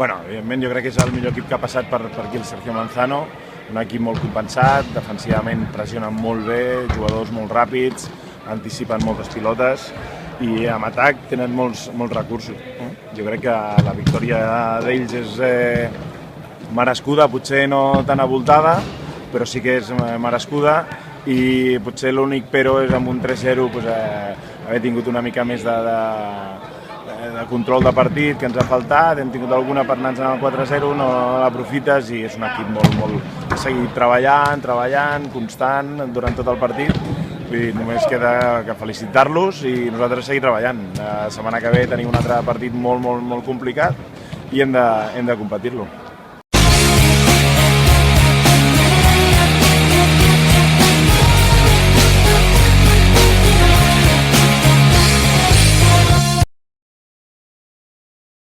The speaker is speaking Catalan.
Bueno, evidentment jo crec que és el millor equip que ha passat per aquí el Sergio Manzano, un equip molt compensat, defensivament pressionen molt bé, jugadors molt ràpids, anticipen moltes pilotes i amb atac tenen molts recursos. Jo crec que la victòria d'ells és merescuda, potser no tan avoltada, però sí que és merescuda i potser l'únic però és amb un 3-0 haver tingut una mica més de control de partit que ens ha faltat, hem tingut alguna per anar-nos al 4-0, no l'aprofites i és un equip molt seguit treballant, constant durant tot el partit. Vull dir, només queda que felicitar-los i nosaltres seguir treballant. La setmana que ve tenim un altre partit molt complicat i hem de competir-lo.